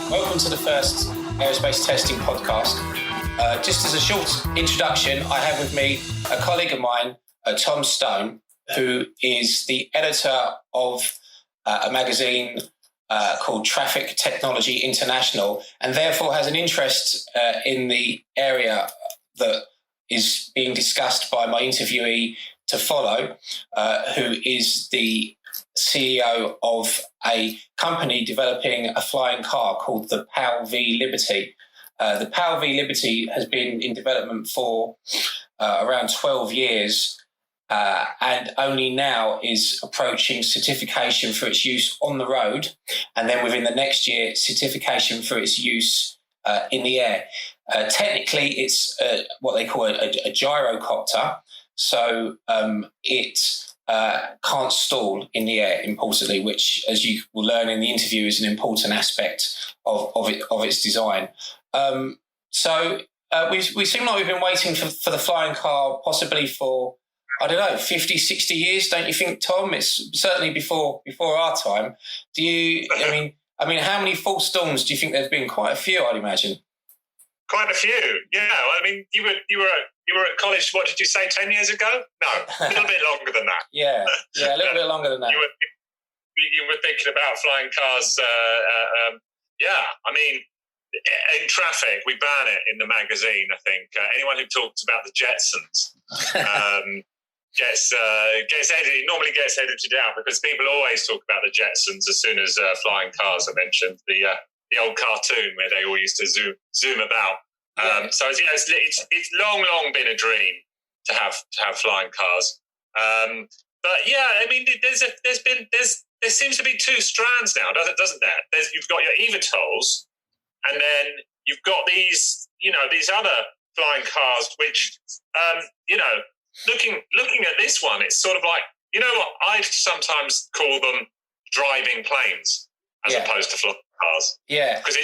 Welcome to the first aerospace testing podcast. Just as a short introduction, I have with me a colleague of mine, Tom Stone, who is the editor of a magazine called Traffic Technology International, and therefore has an interest in the area that is being discussed by my interviewee to follow, who is the CEO of a company developing a flying car called the PAL V Liberty. The PAL V Liberty has been in development for around 12 years and only now is approaching certification for its use on the road, and then within the next year, certification for its use in the air. Technically, it's what they call a gyrocopter, so it can't stall in the air, importantly, which, as you will learn in the interview, is an important aspect of its design. So we seem like we've been waiting for the flying car possibly for, I don't know, 50, 60 years, don't you think, Tom? It's certainly before our time. Do you, I mean, how many false storms do you think there's been? Quite a few, I'd imagine. Quite a few, yeah. I mean, you were at college, what did you say, 10 years ago? No, a little bit longer than that. Yeah, a little bit longer than that. You were thinking about flying cars. I mean, in traffic, we ban it in the magazine, I think. Anyone who talks about the Jetsons gets edited, normally gets edited out, because people always talk about the Jetsons as soon as flying cars are mentioned. The old cartoon where they all used to zoom about. So it's long been a dream to have flying cars. But yeah, I mean, there seems to be two strands now, doesn't there? You've got your eVTOLs, and then you've got these other flying cars, which looking at this one, it's sort of like, you know what, I sometimes call them driving planes as opposed to flying cars. Yeah. Because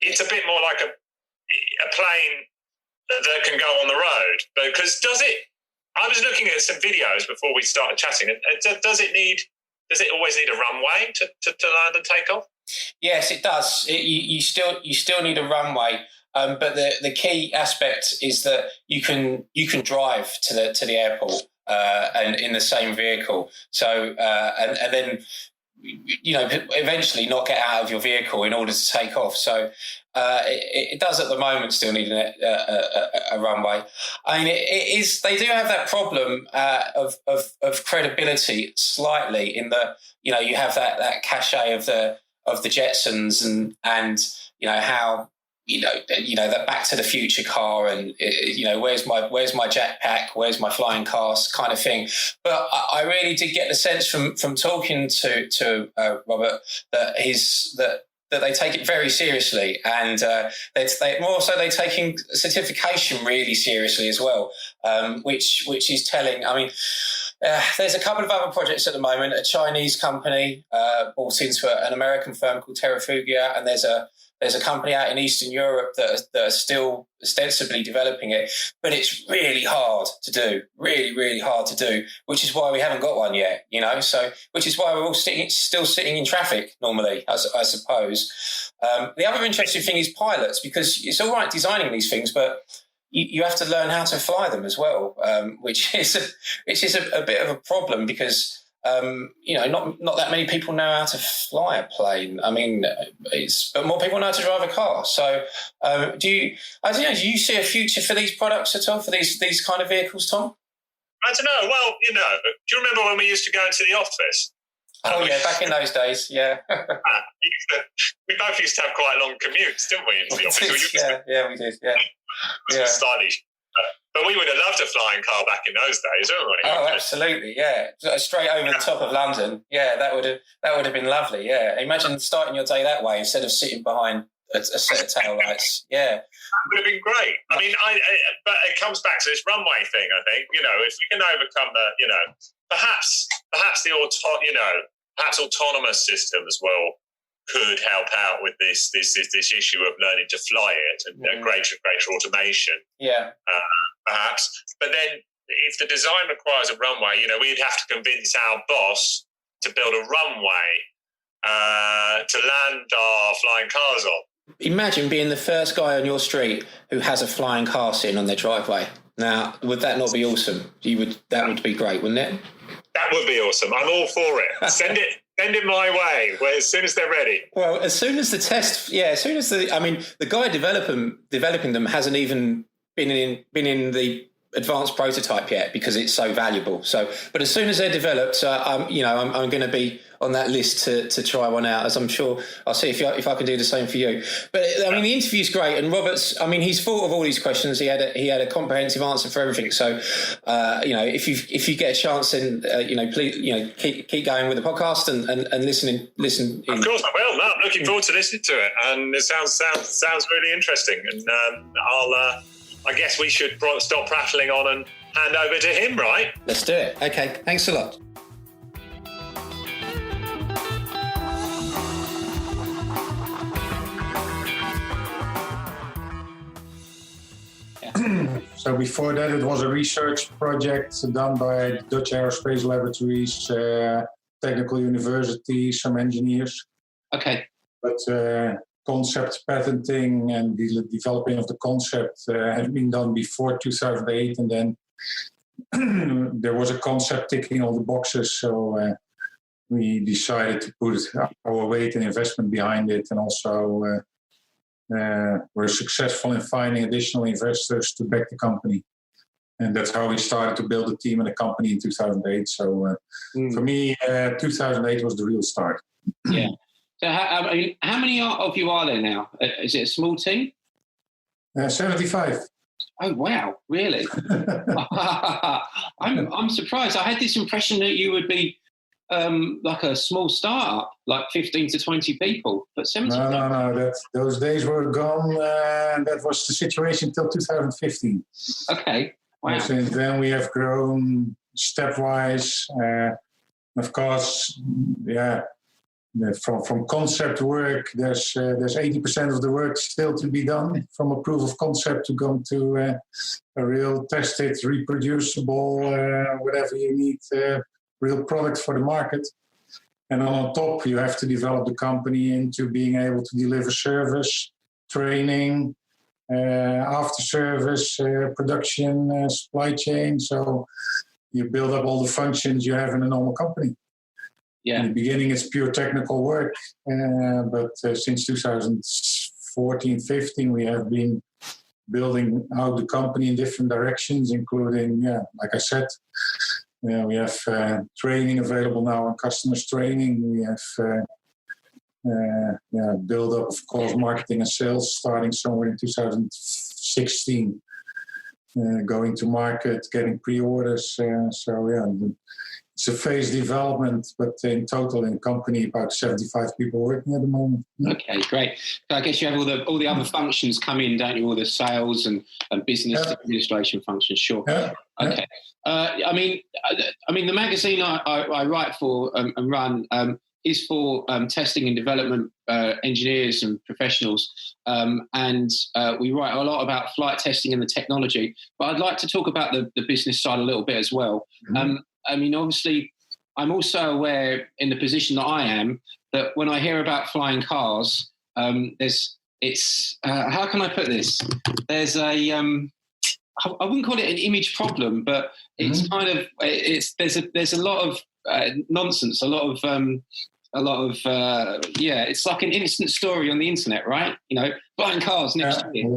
it's a bit more like a plane that can go on the road. Because I was looking at some videos before we started chatting. Does it always need a runway to land and take off? Yes, it does. You still need a runway. But the key aspect is that you can drive to the airport and in the same vehicle. So and then eventually not get out of your vehicle in order to take off. So it does at the moment still need a runway. I mean, it is. They do have that problem of credibility slightly in that you have that cachet of the Jetsons and how. That Back to the Future car, and where's my jetpack, where's my flying cars kind of thing. But I really did get the sense from talking to Robert that they take it very seriously, and they're taking certification really seriously as well, which is telling. I mean, there's a couple of other projects at the moment. A Chinese company bought into an American firm called Terrafugia, and there's a company out in Eastern Europe that are still ostensibly developing it, but it's really hard to do, really, really hard to do, which is why we haven't got one yet, so which is why we're all still sitting in traffic normally, I suppose. The other interesting thing is pilots, because it's all right designing these things, but you have to learn how to fly them as well, which is a bit of a problem because not that many people know how to fly a plane. I mean, but more people know how to drive a car. So, do you see a future for these products at all, for these kind of vehicles, Tom? I don't know. Well, do you remember when we used to go into the office? Oh, yeah, back in those days, yeah. We both used to have quite long commutes, didn't we, into the office? Yeah, we did, yeah. Slightly. But we would have loved a flying car back in those days, wouldn't we? Oh, absolutely, yeah. Straight over the top of London. Yeah, that would have been lovely, yeah. Imagine starting your day that way instead of sitting behind a set of tail lights. Yeah. It would have been great. I mean, but it comes back to this runway thing, I think. If we can overcome perhaps perhaps autonomous systems could help out with this issue of learning to fly it and greater automation. Yeah. Perhaps. But then if the design requires a runway, we'd have to convince our boss to build a runway to land our flying cars on. Imagine being the first guy on your street who has a flying car sitting on their driveway. Now, would that not be awesome? That would be great, wouldn't it? That would be awesome. I'm all for it. Send it my way as soon as they're ready. Well, as soon as the guy developing them hasn't even been in the advanced prototype yet because it's so valuable. So, but as soon as they're developed, I'm going to be on that list to try one out. As I'm sure I'll see if I can do the same for you. But I mean, the interview's great, and Robert's. I mean, he's thought of all these questions. He had a comprehensive answer for everything. So, if you get a chance, then please, keep going with the podcast and listen. Of course, I will. No, I'm looking forward to listening to it, and it sounds really interesting. And I guess we should stop prattling on and hand over to him, right? Let's do it. Okay, thanks a lot. So before that, it was a research project done by Dutch Aerospace Laboratories, Technical University, some engineers. Okay. But concept patenting and the developing of the concept has been done before 2008, and then there was a concept ticking all the boxes, so we decided to put our weight and investment behind it, and also we're successful in finding additional investors to back the company. And that's how we started to build a team and a company in 2008. So for me, 2008 was the real start. Yeah. So how many of you are there now? Is it a small team? 75. Oh, wow. Really? I'm surprised. I had this impression that you would be like a small startup, like 15 to 20 people. But 75. No. Those days were gone. That was the situation till 2015. Okay. Wow. And since then, we have grown stepwise. Of course, yeah. From concept work, there's 80% of the work still to be done. From a proof of concept to go to a real tested, reproducible, whatever you need, real product for the market. And on top, you have to develop the company into being able to deliver service, training, after service, production, supply chain. So you build up all the functions you have in a normal company. Yeah. In the beginning, it's pure technical work, but since 2014-15, we have been building out the company in different directions, including, like I said, we have training available now on customers training. We have build up, of course, marketing and sales starting somewhere in 2016, going to market, getting pre-orders. It's a phase development, but in total in the company, about 75 people working at the moment. Okay, great. So I guess you have all the other functions come in, don't you? All the sales and business administration functions. Sure. Yeah. Okay. I mean, the magazine I write for and run is for testing and development engineers and professionals, and we write a lot about flight testing and the technology. But I'd like to talk about the business side a little bit as well. Mm-hmm. I mean, obviously, I'm also aware in the position that I am that when I hear about flying cars, how can I put this? There's I wouldn't call it an image problem, but it's kind of there's a lot of nonsense, it's like an instant story on the internet, right? Flying cars next year,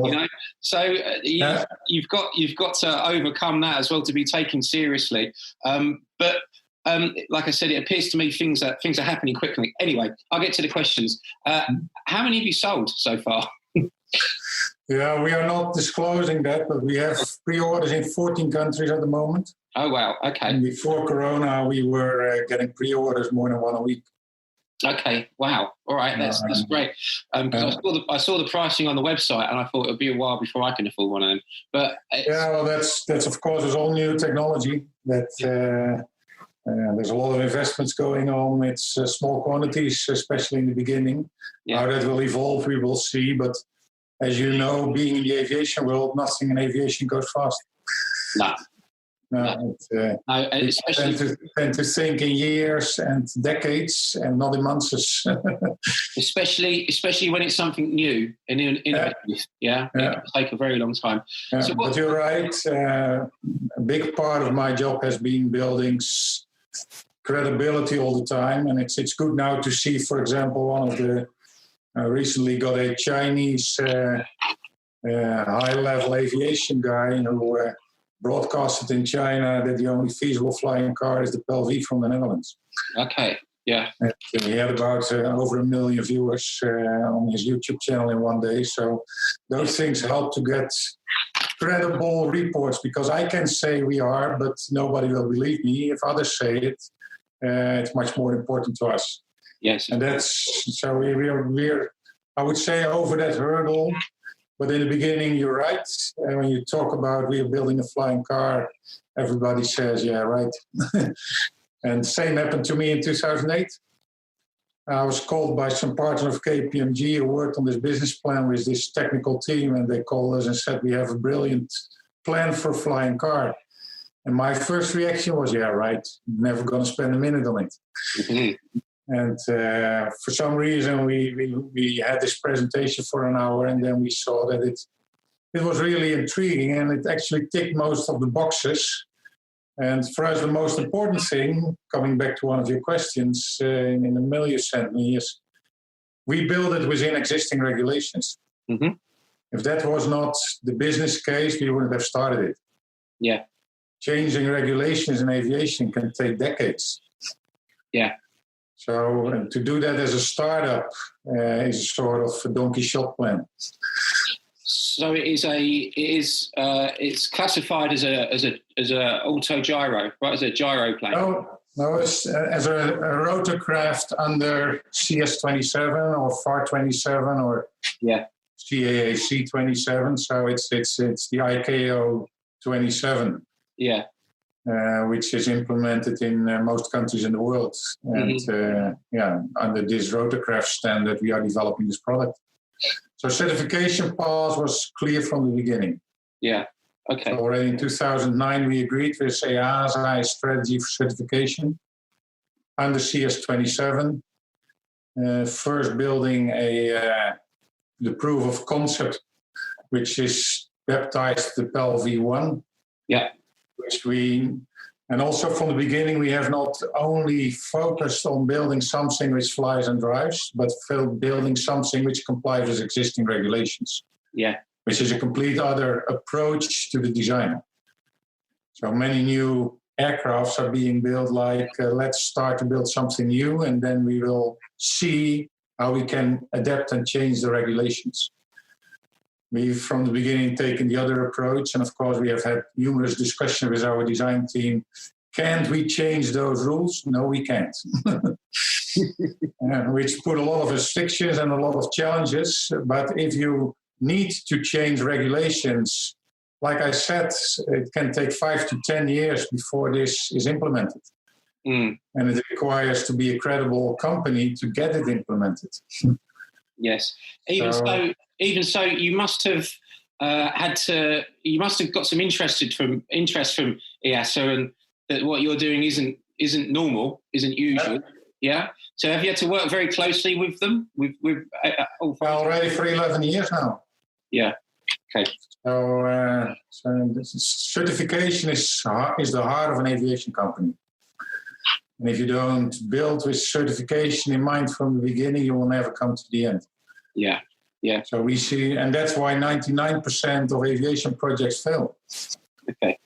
So you've got to overcome that as well to be taken seriously. But like I said, it appears to me things are happening quickly. Anyway, I'll get to the questions. How many have you sold so far? Yeah, we are not disclosing that, but we have pre-orders in 14 countries at the moment. Oh, wow. Okay. And before Corona, we were getting pre-orders more than one a week. Okay. Wow. All right. That's great. Because I saw the pricing on the website, and I thought it would be a while before I can afford one of them. But that's of course is all new technology. That there's a lot of investments going on. It's small quantities, especially in the beginning. Yeah. How that will evolve, we will see. But as you know, being in the aviation world, nothing in aviation goes fast. No. No, No, we especially tend to think in years and decades and not in months. especially when it's something new and innovative. Yeah, it can take a very long time. Yeah, So but you're right. A big part of my job has been building credibility all the time, and it's good now to see, for example, one of the recently got a Chinese high-level aviation guy who broadcasted in China that the only feasible flying car is the PAL V from the Netherlands. Okay, yeah. And he had about over 1 million viewers on his YouTube channel in one day. So those things help to get credible reports, because I can say we are, but nobody will believe me. If others say it, it's much more important to us. Yes. And that's, so we're I would say, over that hurdle. But in the beginning, you're right. When you talk about we are building a flying car, everybody says, yeah, right. And same happened to me in 2008. I was called by some partner of KPMG who worked on this business plan with this technical team, and they called us and said, we have a brilliant plan for a flying car. And my first reaction was, yeah, right, never going to spend a minute on it. Mm-hmm. And for some reason, we had this presentation for an hour, and then we saw that it was really intriguing, and it actually ticked most of the boxes. And for us, the most important thing, coming back to one of your questions in the mail you sent me, is we build it within existing regulations. Mm-hmm. If that was not the business case, we wouldn't have started it. Yeah. Changing regulations in aviation can take decades. Yeah. So to do that as a startup is sort of a donkey shot plan. So it's classified as a auto gyro, right? As a gyro plane. No, it's as a rotorcraft under CS27 or FAR27 or CAAC 27. So it's the ICAO 27. Yeah. Which is implemented in most countries in the world. And under this rotorcraft standard, we are developing this product. So certification path was clear from the beginning. Yeah, okay. So already in 2009, we agreed with EASA strategy for certification under CS27. First building the proof of concept, which is baptized the PAL V1. Yeah. And also from the beginning, we have not only focused on building something which flies and drives, but building something which complies with existing regulations. Yeah. Which is a complete other approach to the design. So many new aircrafts are being built like, let's start to build something new, and then we will see how we can adapt and change the regulations. We've, from the beginning, taken the other approach, and of course, we have had numerous discussions with our design team. Can't we change those rules? No, we can't. Which put a lot of restrictions and a lot of challenges. But if you need to change regulations, like I said, it can take 5 to 10 years before this is implemented. And it requires to be a credible company to get it implemented. Yes. Even so, you must have you must have got some interest from EASA, and that what you're doing isn't normal, isn't usual. Yeah. So have you had to work very closely with them? Already for 11 years now. Yeah. Okay. So certification is the heart of an aviation company. And if you don't build with certification in mind from the beginning, you will never come to the end. Yeah. Yeah. So we see, and that's why 99% of aviation projects fail. Okay.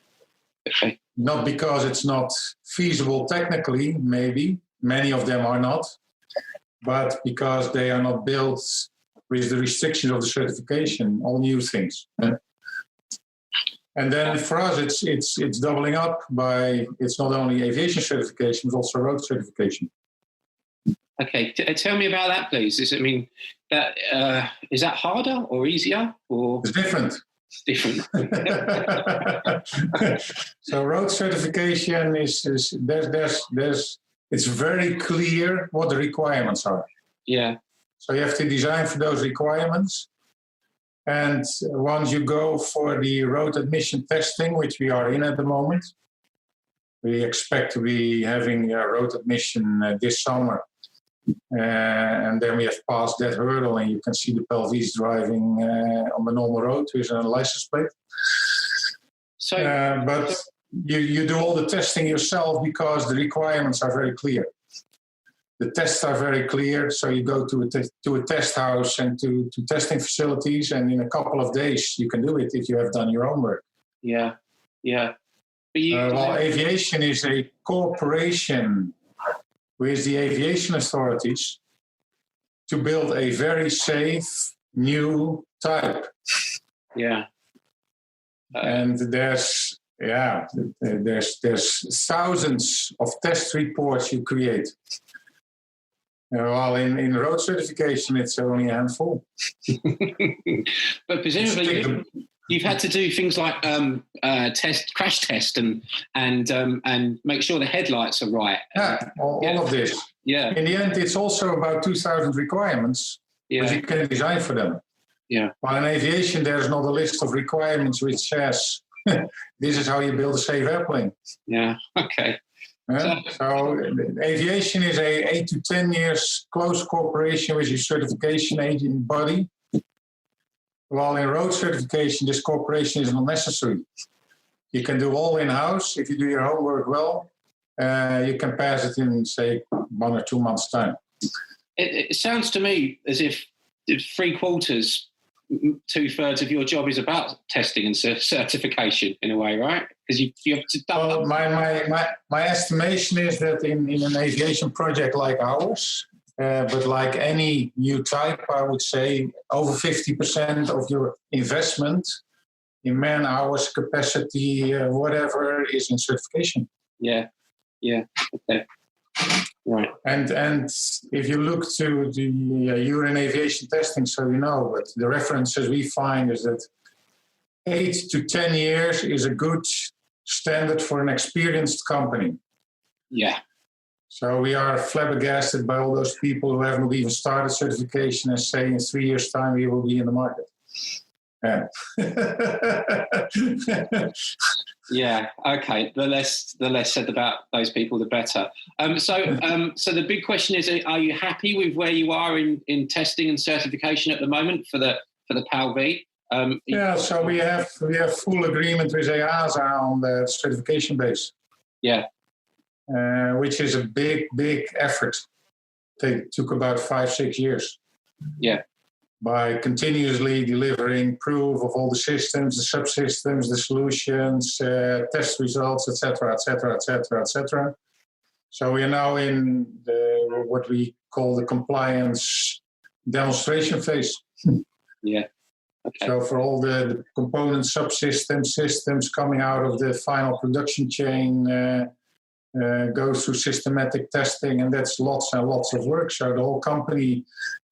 Not because it's not feasible technically, maybe. Many of them are not. But because they are not built with the restrictions of the certification, all new things. And then for us, it's doubling up by, it's not only aviation certification, it's also road certification. Okay, tell me about that, please. Is that harder or easier? Or it's different. It's different. So road certification is it's very clear what the requirements are. Yeah. So you have to design for those requirements. And once you go for the road admission testing, which we are in at the moment, We expect to be having a road admission this summer. And then we have passed that hurdle, and you can see the Pelvies driving on the normal road with a license plate. But you do all the testing yourself because the requirements are very clear. The tests are very clear, so you go to a test house and to testing facilities, and in a couple of days you can do it if you have done your homework. Yeah. But aviation is a cooperation with the aviation authorities to build a very safe new type. Yeah. And there's thousands of test reports you create. While in road certification, it's only a handful. But presumably, you've had to do things like crash test and make sure the headlights are right. All of this. Yeah. In the end, it's also about 2,000 requirements, which you can design for them. Yeah. While in aviation, there's not a list of requirements which says this is how you build a safe airplane. Yeah. Okay. So aviation is a 8 to 10 years close cooperation with your certification agent body. While in road certification, this cooperation is not necessary. You can do all in-house. If you do your homework well, you can pass it in, say, 1 or 2 months' time. It sounds to me as if 3/4, 2/3 of your job is about testing and certification in a way, right? Because you have to. Well, my estimation is that in an aviation project like ours, but like any new type, I would say over 50% of your investment in man hours, capacity, whatever, is in certification. Yeah. Okay. Right. And if you look to the you're in aviation testing, so you know, but the references we find is that 8 to 10 years is a good standard for an experienced company. Yeah. So we are flabbergasted by all those people who haven't even started certification and say in 3 years' time we will be in the market. Yeah. Yeah. Okay. The less said about those people, the better. So the big question is: are you happy with where you are in testing and certification at the moment for the PAL-V? So we have full agreement with EASA on the certification base. Yeah. Which is a big effort. It took about 5-6 years. Yeah. By continuously delivering proof of all the systems, the subsystems, the solutions, test results, etc. So we are now in what we call the compliance demonstration phase. Yeah. Okay. So for all the component subsystems, systems coming out of the final production chain, goes through systematic testing, and that's lots and lots of work. So the whole company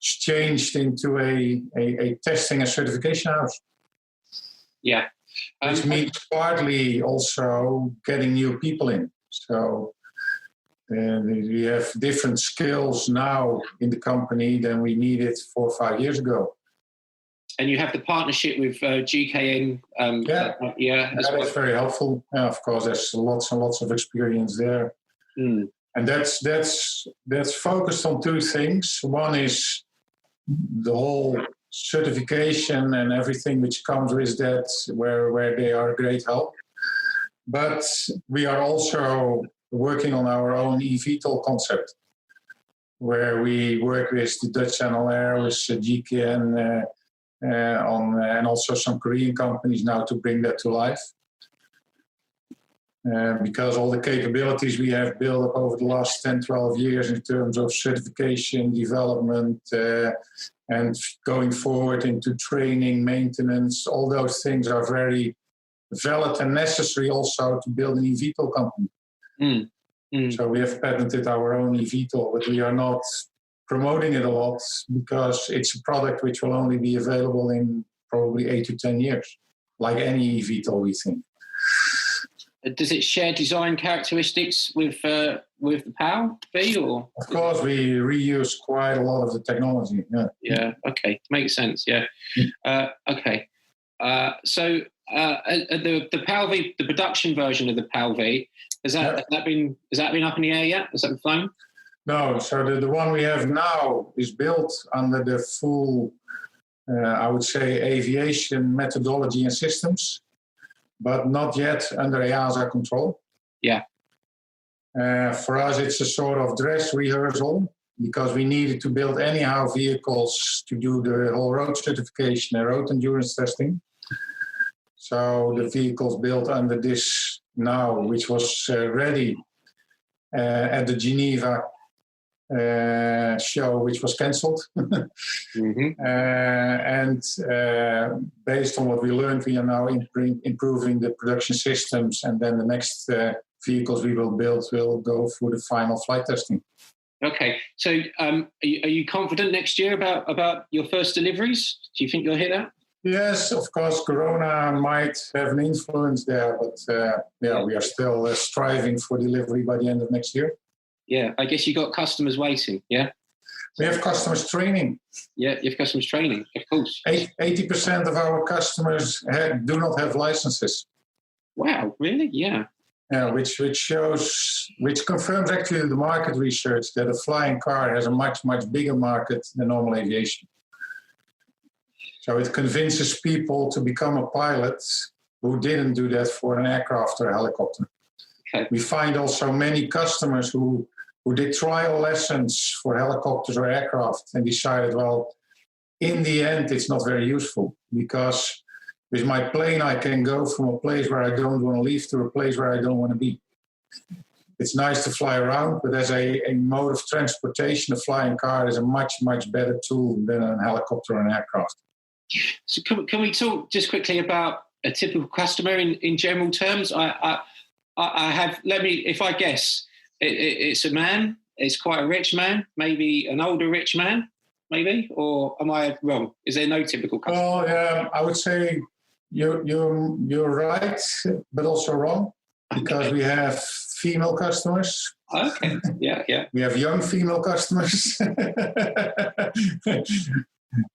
is changed into a testing and certification house. Yeah. Which means partly also getting new people in. So we have different skills now in the company than we needed 4 or 5 years ago. And you have the partnership with GKN. That's very helpful. Of course, there's lots and lots of experience there. Mm. And that's focused on 2 things. One is the whole certification and everything which comes with that, where they are a great help. But we are also working on our own eVTOL concept, where we work with the Dutch Channel Air, with GKN, and also some Korean companies now to bring that to life. Because all the capabilities we have built up over the last 10, 12 years in terms of certification, development, and going forward into training, maintenance, all those things are very valid and necessary also to build an eVTOL company. Mm. Mm. So we have patented our own eVTOL, but we are not promoting it a lot because it's a product which will only be available in probably 8 to 10 years, like any eVTOL, we think. Does it share design characteristics with the PAL-V, or? Of course, we reuse quite a lot of the technology. Yeah. Okay. Makes sense. Yeah. Okay. So the PAL-V, the production version of the PAL-V, Has that been up in the air yet? Has that been flown? No, so the one we have now is built under the full, I would say, aviation methodology and systems, but not yet under EASA control. Yeah. For us, it's a sort of dress rehearsal because we needed to build anyhow vehicles to do the whole road certification and road endurance testing. So the vehicles built under this now, which was ready at the Geneva show, which was cancelled. And based on what we learned, we are now improving the production systems, and then the next vehicles we will build will go for the final flight testing. Okay, so are you confident next year about your first deliveries? Do you think you'll hit that? Yes, of course, Corona might have an influence there, but we are still striving for delivery by the end of next year. Yeah, I guess you got customers waiting, yeah? We have customers training. Yeah, you have customers training, of course. 80% of our customers do not have licenses. Wow, really? Yeah. Yeah, which confirms actually the market research that a flying car has a much, much bigger market than normal aviation. So it convinces people to become a pilot who didn't do that for an aircraft or a helicopter. Okay. We find also many customers who did trial lessons for helicopters or aircraft and decided, well, in the end, it's not very useful because with my plane, I can go from a place where I don't want to leave to a place where I don't want to be. It's nice to fly around, but as a mode of transportation, a flying car is a much, much better tool than a helicopter or an aircraft. So can we talk just quickly about a typical customer in general terms? I have, if I guess, it's a man, it's quite a rich man, maybe an older rich man, maybe, or am I wrong? Is there no typical customer? Well, yeah, I would say you're right, but also wrong, because we have female customers. Okay, yeah. We have young female customers.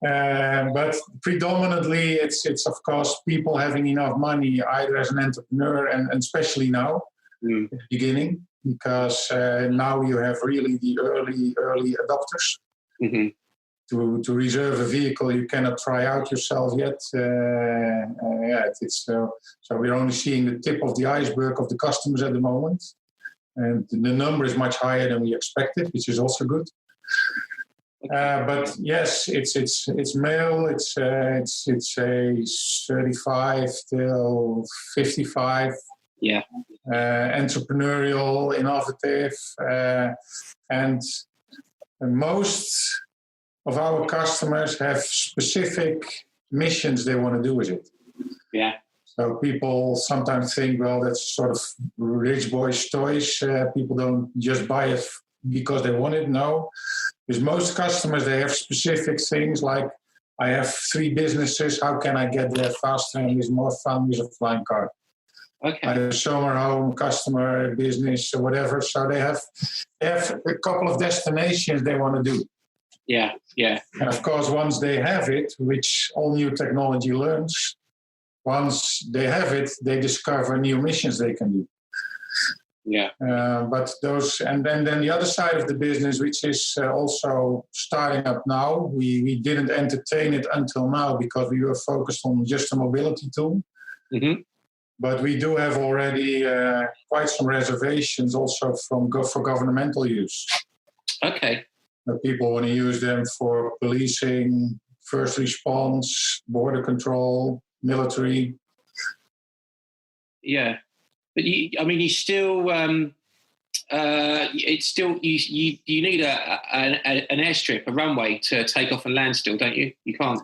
But predominantly it's of course people having enough money either as an entrepreneur and especially now at the beginning, because now you have really the early adopters. Mm-hmm. To reserve a vehicle you cannot try out yourself yet. So we're only seeing the tip of the iceberg of the customers at the moment, and the number is much higher than we expected, which is also good. But yes, it's male. It's a 35 till 55. Yeah. Entrepreneurial, innovative, and most of our customers have specific missions they want to do with it. Yeah. So people sometimes think, well, that's sort of rich boys' toys. People don't just buy it because they want it. No. With most customers, they have specific things like, I have 3 businesses. How can I get there faster and with more fun with a flying car? Okay. I have a summer home, customer, business, or whatever. So they have a couple of destinations they want to do. Yeah. And of course, once they have it, which all new technology learns, once they have it, they discover new missions they can do. Yeah. But those, and then the other side of the business, which is also starting up now, we didn't entertain it until now because we were focused on just a mobility tool. Mm-hmm. But we do have already quite some reservations also for governmental use. Okay. People want to use them for policing, first response, border control, military. Yeah. But you still, it's still you need an airstrip, a runway to take off and land still, don't you? You can't.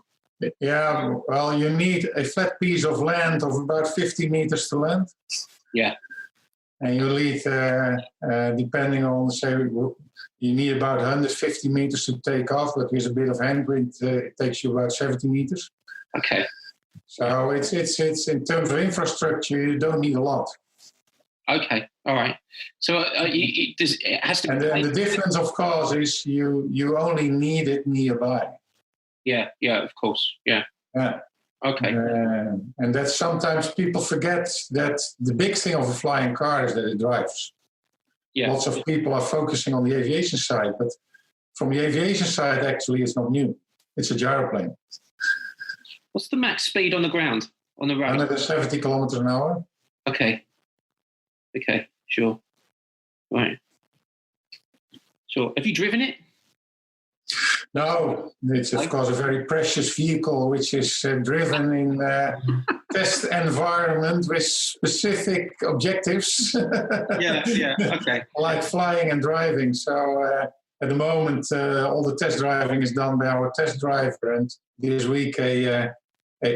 Yeah, well, you need a flat piece of land of about 50 meters to land. Yeah. And you need, depending on, say, you need about 150 meters to take off, but with a bit of handwind, it takes you about 70 meters. Okay. So it's in terms of infrastructure, you don't need a lot. Okay, all right. So it has to. And the difference, of course, is you only need it nearby. Yeah, of course, yeah. Okay. And that sometimes people forget that the big thing of a flying car is that it drives. Yeah. Lots of people are focusing on the aviation side, but from the aviation side, actually, it's not new. It's a gyroplane. What's the max speed on the ground, on the road? 170 kilometers an hour. Okay, sure. Right. Sure. Have you driven it? No, it's of course a very precious vehicle which is driven in test environment with specific objectives. Yeah, okay. Like flying and driving. So at the moment, all the test driving is done by our test driver. And this week,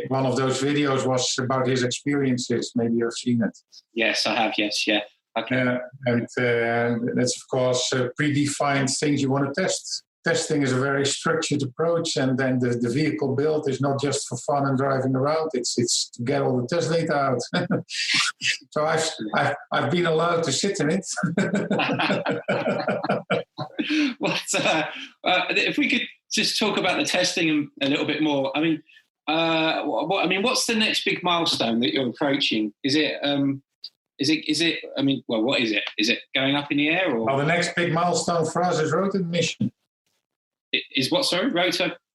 one of those videos was about his experiences. Maybe you've seen it. Yes, I have. Yes, yeah. Okay. And that's, of course, predefined things you want to test. Testing is a very structured approach, and then the vehicle build is not just for fun and driving around. It's to get all the test data out. So I've been allowed to sit in it. If we could just talk about the testing a little bit more. I mean, what's the next big milestone that you're approaching? Is it? I mean, well, what is it? Is it going up in the air, or? Well, the next big milestone for us is road admission. Is what? Sorry,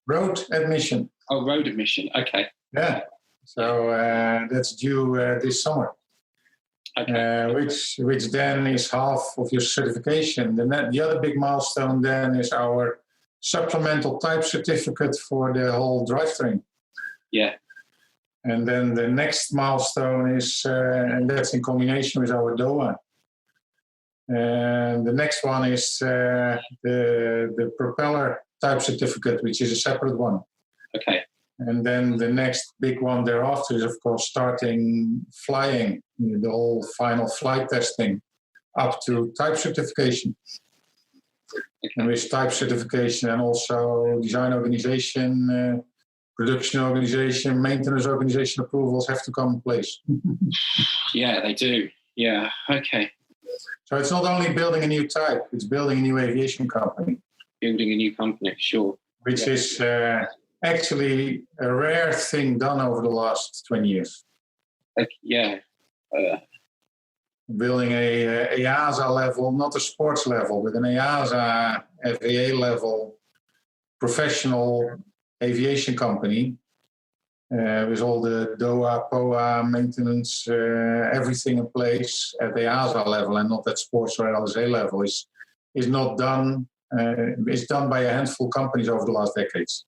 road admission. Oh, road admission. Okay. Yeah. So that's due this summer. Okay. Which then is half of your certification. The other big milestone then is our supplemental type certificate for the whole drivetrain. Yeah. And then the next milestone is, and that's in combination with our DOA. And the next one is the propeller type certificate, which is a separate one. Okay. And then the next big one thereafter is, of course, starting flying, the whole final flight testing up to type certification. Okay. And with type certification and also design organization, production organization, maintenance organization approvals have to come in place. Yeah, they do. Yeah, okay. So it's not only building a new type, it's building a new aviation company. Building a new company, sure. Which is actually a rare thing done over the last 20 years. Building a EASA level, not a sports level, but an EASA, FAA level, professional aviation company with all the DOA, POA, maintenance, everything in place at the EASA level and not at sports or LSA level is not done. It's done by a handful of companies over the last decades,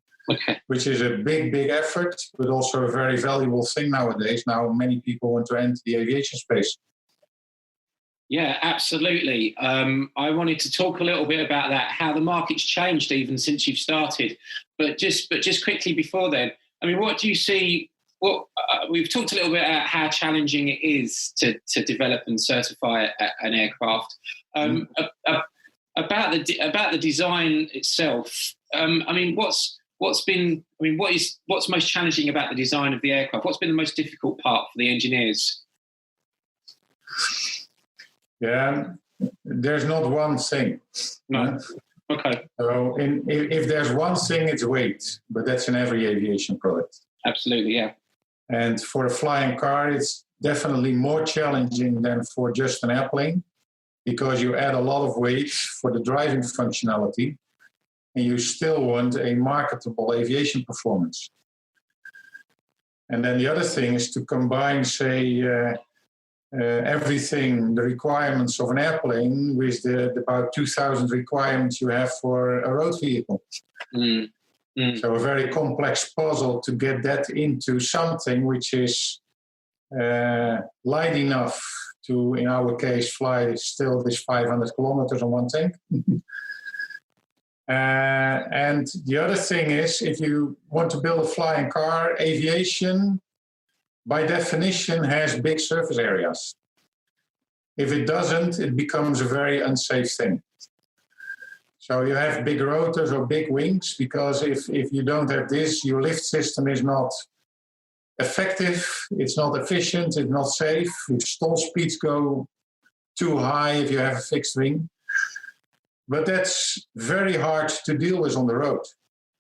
which is a big effort, but also a very valuable thing nowadays. Now many people want to enter the aviation space. Yeah, absolutely. I wanted to talk a little bit about that, how the market's changed even since you've started. But just quickly before then, I mean, what do you see? We've talked a little bit about how challenging it is to develop and certify an aircraft. About the design itself. I mean, what's most challenging about the design of the aircraft? What's been the most difficult part for the engineers? Yeah, there's not one thing. No. Okay. So if there's one thing, it's weight, but that's in every aviation product. Absolutely, yeah. And for a flying car, it's definitely more challenging than for just an airplane, because you add a lot of weight for the driving functionality, and you still want a marketable aviation performance. And then the other thing is to combine, say, everything, the requirements of an airplane with the about 2,000 requirements you have for a road vehicle. So a very complex puzzle to get that into something which is light enough to, in our case, fly still this 500 kilometers on one tank. And the other thing is, if you want to build a flying car, aviation, by definition, has big surface areas. If it doesn't, it becomes a very unsafe thing. So you have big rotors or big wings, because if you don't have this, your lift system is not effective, it's not efficient, it's not safe. Your stall speeds go too high if you have a fixed wing. But that's very hard to deal with on the road.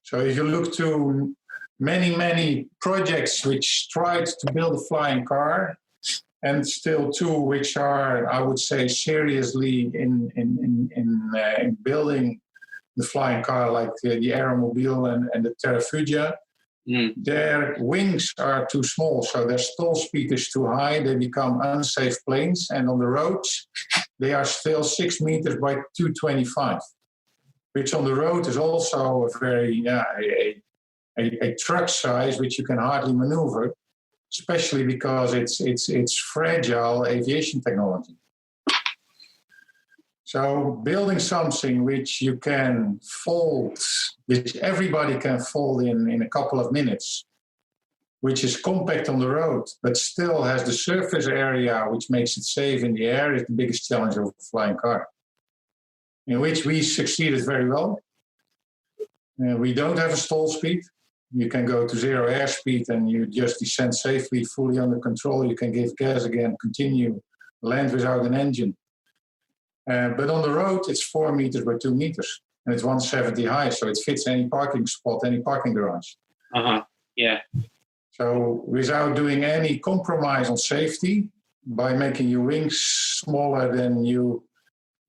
So if you look to many projects which tried to build a flying car, and still two which are, I would say, seriously in building the flying car, like the Aeromobile and the Terrafugia. Their wings are too small, so their stall speed is too high. They become unsafe planes, and on the roads, they are still 6 meters by 225, which on the road is also a very a truck size which you can hardly maneuver, especially because it's fragile aviation technology. So building something which you can fold, which everybody can fold in a couple of minutes, which is compact on the road, but still has the surface area which makes it safe in the air, is the biggest challenge of a flying car, in which we succeeded very well. We don't have a stall speed. You can go to 0 airspeed and you just descend safely, fully under control. You can give gas again, continue, land without an engine. But on the road, it's 4 meters by 2 meters, and it's 170 high, so it fits any parking spot, any parking garage. Yeah. So without doing any compromise on safety, by making your wings smaller than you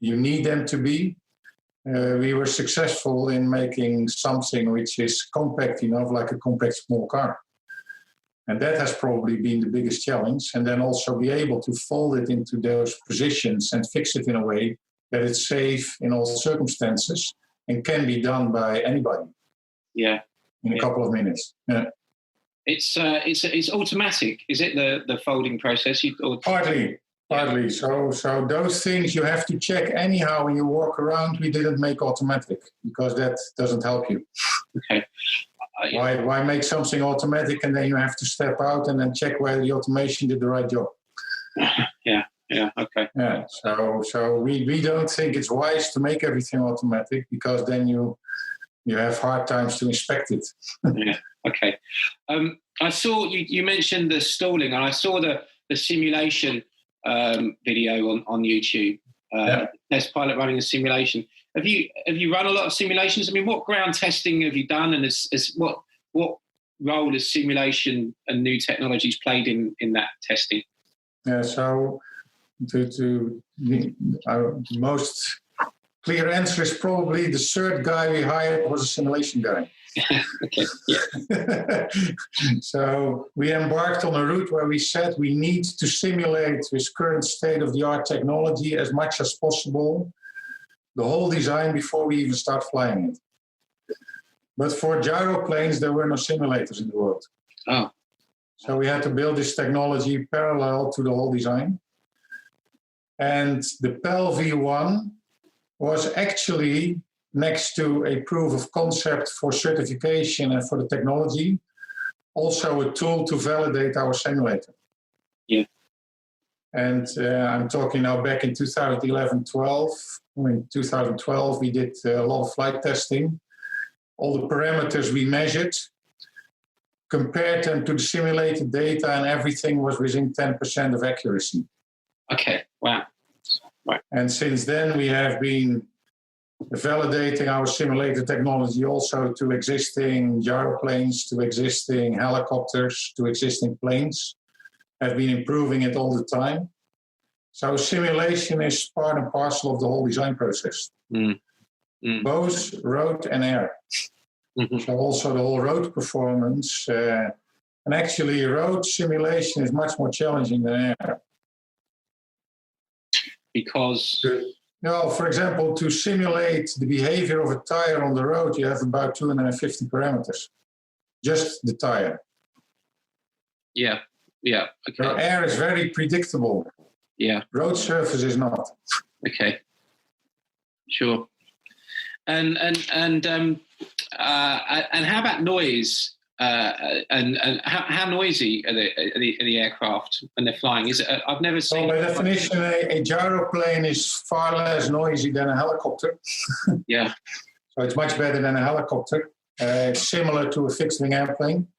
need them to be, we were successful in making something which is compact enough, like a compact small car. And that has probably been the biggest challenge. And then also be able to fold it into those positions and fix it in a way that it's safe in all circumstances and can be done by anybody. Yeah. In a couple of minutes. Yeah. It's automatic, is it, the folding process? Partly. So those things you have to check anyhow when you walk around. We didn't make automatic because that doesn't help you. Okay. Why make something automatic and then you have to step out and then check whether the automation did the right job? Yeah, okay. Yeah, so we don't think it's wise to make everything automatic, because then you have hard times to inspect it. Yeah, okay. I saw you mentioned the stalling, and I saw the simulation video on YouTube. Test pilot running a simulation. Have you run a lot of simulations? I mean, what ground testing have you done, and what role has simulation and new technologies played in that testing? Yeah, so the most clear answer is probably the third guy we hired was a simulation guy. Okay. Yeah. So we embarked on a route where we said we need to simulate with current state-of-the-art technology as much as possible the whole design before we even start flying it. But for gyroplanes, there were no simulators in the world. Oh. So we had to build this technology parallel to the whole design. And the PAL V1 was actually, next to a proof of concept for certification and for the technology, also a tool to validate our simulator. Yeah. And I'm talking now back in 2011-12. In 2012, we did a lot of flight testing. All the parameters we measured, compared them to the simulated data, and everything was within 10% of accuracy. Okay, wow. Right. And since then, we have been validating our simulator technology also to existing gyroplanes, to existing helicopters, to existing planes. Have been improving it all the time. So simulation is part and parcel of the whole design process, both road and air. Mm-hmm. So also the whole road performance. And actually road simulation is much more challenging than air. Because? For example, to simulate the behavior of a tire on the road, you have about 250 parameters. Just the tire. Yeah. Okay. So air is very predictable. Yeah. Road surface is not. Okay. Sure. And how about noise? And how noisy are the aircraft when they're flying? Is it? I've never seen. By definition, a gyroplane is far less noisy than a helicopter. Yeah. So it's much better than a helicopter. It's similar to a fixed-wing airplane.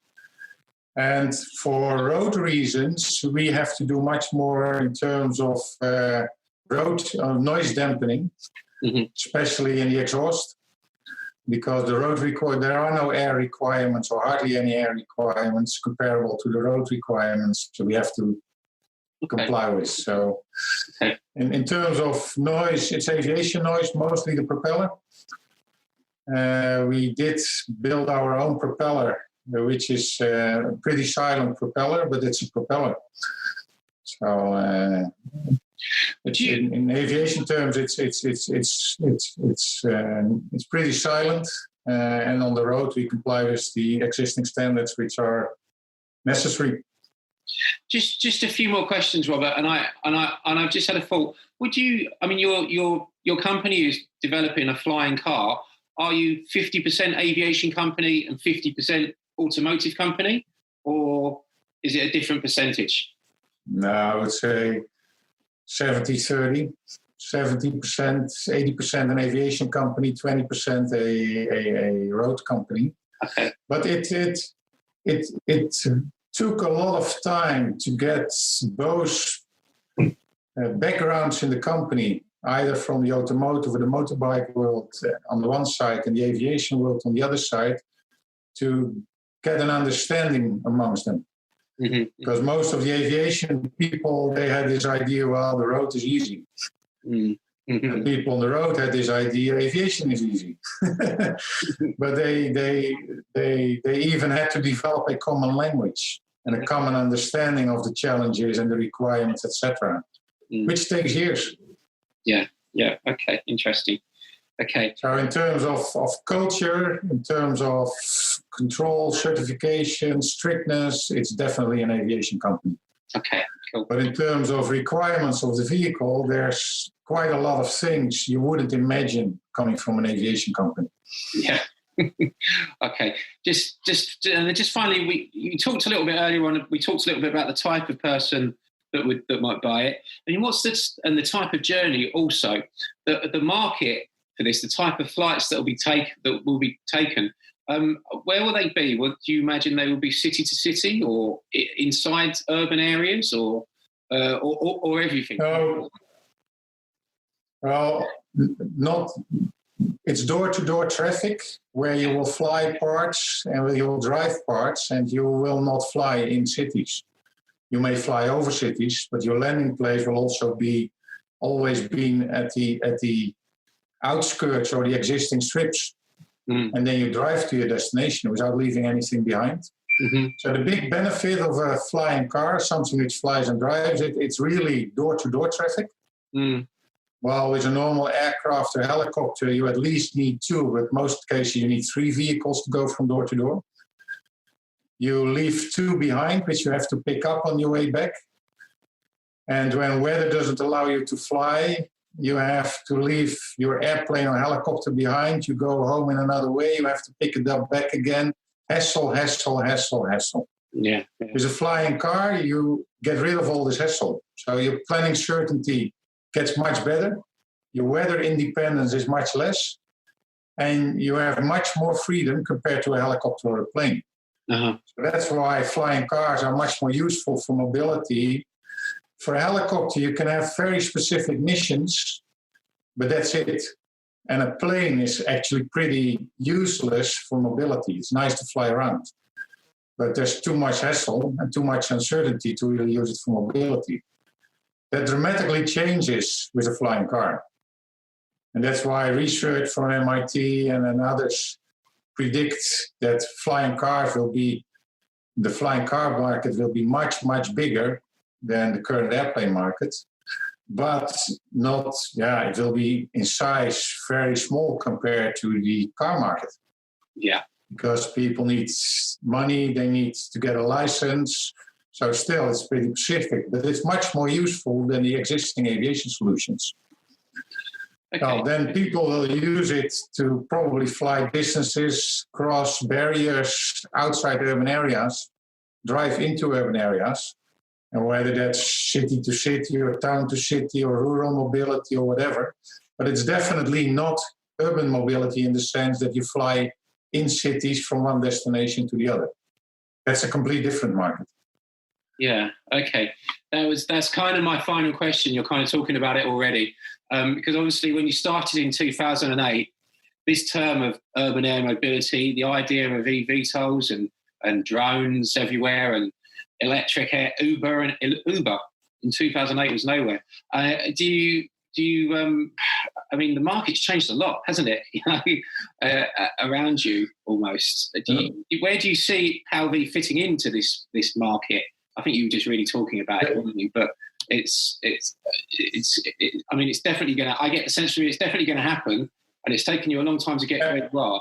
And for road reasons, we have to do much more in terms of road noise dampening, especially in the exhaust. because there are no air requirements or hardly any air requirements comparable to the road requirements. So we have to comply with. So in terms of noise, it's aviation noise, mostly the propeller. We did build our own propeller, which is a pretty silent propeller, but it's a propeller. So in aviation terms, it's pretty silent, and on the road we comply with the existing standards which are necessary. Just a few more questions, Robert, and I've just had a thought. Would you? I mean, your company is developing a flying car. Are you 50% aviation company and 50% automotive company, or is it a different percentage? No, I would say 70-30. 70%, 80% an aviation company, 20% a road company. Okay. But it took a lot of time to get those backgrounds in the company, either from the automotive or the motorbike world on the one side and the aviation world on the other side, to get an understanding amongst them. Mm-hmm. Because most of the aviation people, they had this idea, well, the road is easy. Mm-hmm. And people on the road had this idea, aviation is easy. But they even had to develop a common language and a common understanding of the challenges and the requirements, etc., which takes years. Yeah, okay, interesting. Okay. So in terms of culture, in terms of control, certification, strictness, it's definitely an aviation company. Okay, cool. But in terms of requirements of the vehicle, there's quite a lot of things you wouldn't imagine coming from an aviation company. Yeah. Okay. Just finally, you talked a little bit earlier on. We talked a little bit about the type of person that might buy it. I mean, and the type of journey also. The market for this, the type of flights that will be taken. Where will they be? Do you imagine they will be city to city, or inside urban areas, or everything? Well, not. It's door-to-door traffic where you will fly parts and where you will drive parts, and you will not fly in cities. You may fly over cities, but your landing place will also be always been at the outskirts or the existing strips. And then you drive to your destination without leaving anything behind. Mm-hmm. So the big benefit of a flying car, something which flies and drives it's really door-to-door traffic. While with a normal aircraft or helicopter, you at least need two, but most cases you need 3 vehicles to go from door to door. You leave 2 behind, which you have to pick up on your way back. And when weather doesn't allow you to fly, you have to leave your airplane or helicopter behind. You go home in another way. You have to pick it up back again. Hassle. Yeah. With a flying car, you get rid of all this hassle. So your planning certainty gets much better. Your weather independence is much less. And you have much more freedom compared to a helicopter or a plane. Uh-huh. So that's why flying cars are much more useful for mobility. For a helicopter, you can have very specific missions, but that's it. And a plane is actually pretty useless for mobility. It's nice to fly around, but there's too much hassle and too much uncertainty to really use it for mobility. That dramatically changes with a flying car. And that's why research from MIT and others predict that the flying car market will be much, much bigger than the current airplane market. But it will be in size very small compared to the car market. Yeah. Because people need money, they need to get a license. So still, it's pretty specific, but it's much more useful than the existing aviation solutions. Okay. Now, then people will use it to probably fly distances, cross barriers outside urban areas, drive into urban areas, and whether that's city to city or town to city or rural mobility or whatever. But it's definitely not urban mobility in the sense that you fly in cities from one destination to the other. That's a completely different market. Yeah, okay. That's kind of my final question. You're kind of talking about it already. Because obviously when you started in 2008, this term of urban air mobility, the idea of eVTOLs and drones everywhere and electric air, Uber in 2008 was nowhere. I mean, the market's changed a lot, hasn't it? Around you almost. Where do you see PAL-V fitting into this market? I think you were just really talking about it, weren't you? But it's definitely going to. I get the sense from it's definitely going to happen, and it's taken you a long time to get where you are.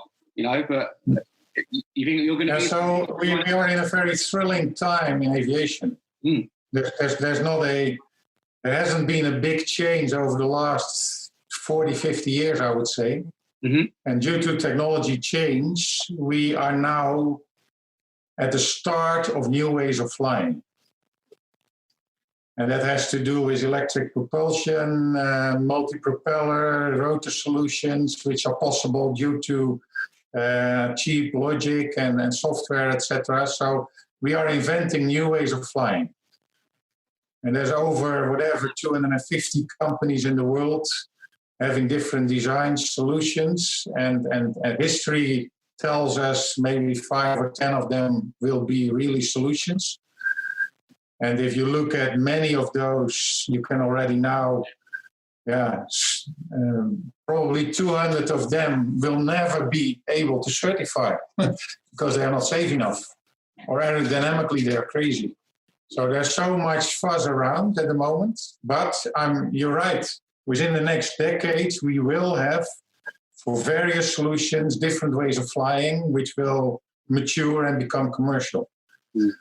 But you think you're going to be? So we are in a very thrilling time in aviation. Mm. There hasn't been a big change over the last 40, 50 years, I would say. Mm-hmm. And due to technology change, we are now at the start of new ways of flying. And that has to do with electric propulsion, multi-propeller, rotor solutions, which are possible due to cheap logic and software, etc. So we are inventing new ways of flying. And there's over 250 companies in the world having different design solutions. And history tells us maybe 5 or 10 of them will be really solutions. And if you look at many of those, you can already now, probably 200 of them will never be able to certify because they are not safe enough. Or aerodynamically, they are crazy. So there's so much fuzz around at the moment. But you're right. Within the next decades, we will have, for various solutions, different ways of flying, which will mature and become commercial. Mm.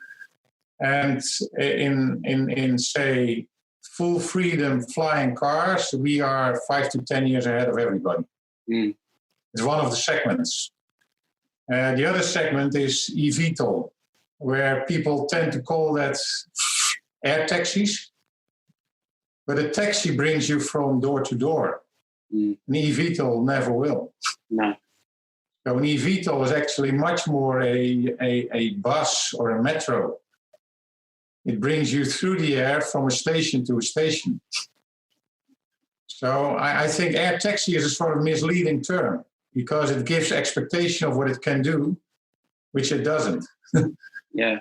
And in say, full freedom flying cars, we are 5 to 10 years ahead of everybody. Mm. It's one of the segments. The other segment is eVTOL, where people tend to call that air taxis. But a taxi brings you from door to door. Mm. An eVTOL never will. No. So an eVTOL is actually much more a bus or a metro. It brings you through the air from a station to a station. So I think air taxi is a sort of misleading term because it gives expectation of what it can do, which it doesn't. Yeah.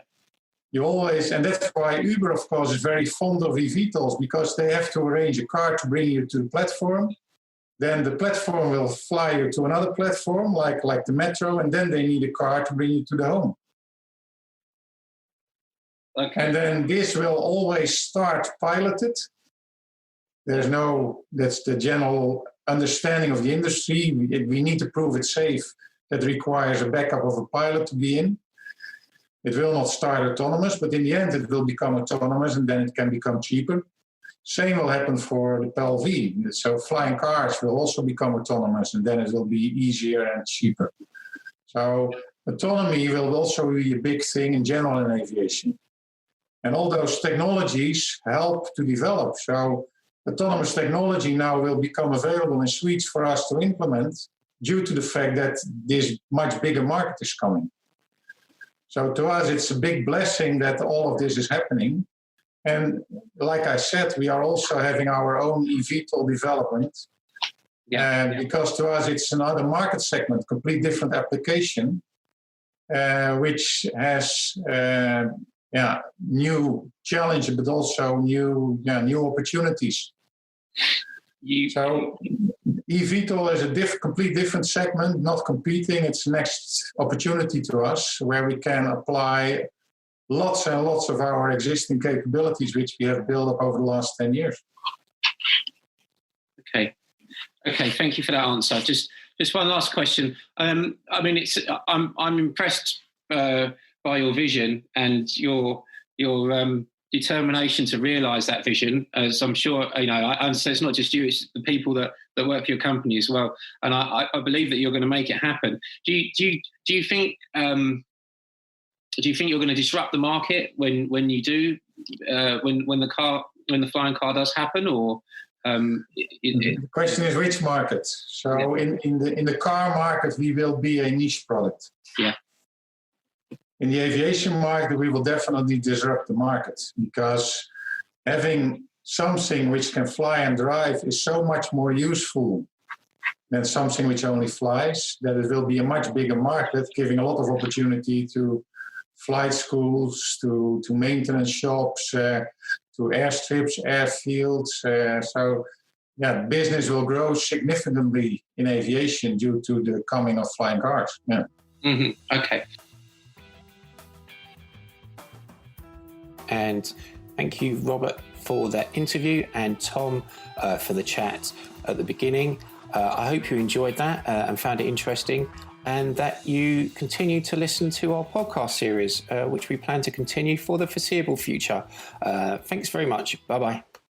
You always, and that's why Uber, of course, is very fond of eVTOLs because they have to arrange a car to bring you to the platform. Then the platform will fly you to another platform, like the metro, and then they need a car to bring you to the home. Okay. And then this will always start piloted. That's the general understanding of the industry. We need to prove it's safe. That requires a backup of a pilot to be in. It will not start autonomous, but in the end it will become autonomous and then it can become cheaper. Same will happen for the PAL-V. So flying cars will also become autonomous and then it will be easier and cheaper. So autonomy will also be a big thing in general in aviation. And all those technologies help to develop. So autonomous technology now will become available in suites for us to implement due to the fact that this much bigger market is coming. So to us, it's a big blessing that all of this is happening. And like I said, we are also having our own eVTOL development. And because to us, it's another market segment, complete different application, which has new challenges, but also new opportunities. So eVTOL is a complete different segment, not competing. It's the next opportunity to us where we can apply lots and lots of our existing capabilities, which we have built up over the last 10 years. Okay, thank you for that answer. Just one last question. I'm impressed by your vision and your determination to realise that vision, as I'm sure, I understand it's not just you, it's the people that work for your company as well. And I believe that you're going to make it happen. Do you think you're going to disrupt the market when you do, when the flying car does happen, or? The question is which market. So in the car market, we will be a niche product. Yeah. In the aviation market, we will definitely disrupt the market because having something which can fly and drive is so much more useful than something which only flies, that it will be a much bigger market, giving a lot of opportunity to flight schools, to maintenance shops, to airstrips, airfields. So business will grow significantly in aviation due to the coming of flying cars. Yeah. Mm-hmm. Okay. And thank you, Robert, for that interview, and Tom for the chat at the beginning. I hope you enjoyed that and found it interesting, and that you continue to listen to our podcast series, which we plan to continue for the foreseeable future. Thanks very much. Bye-bye.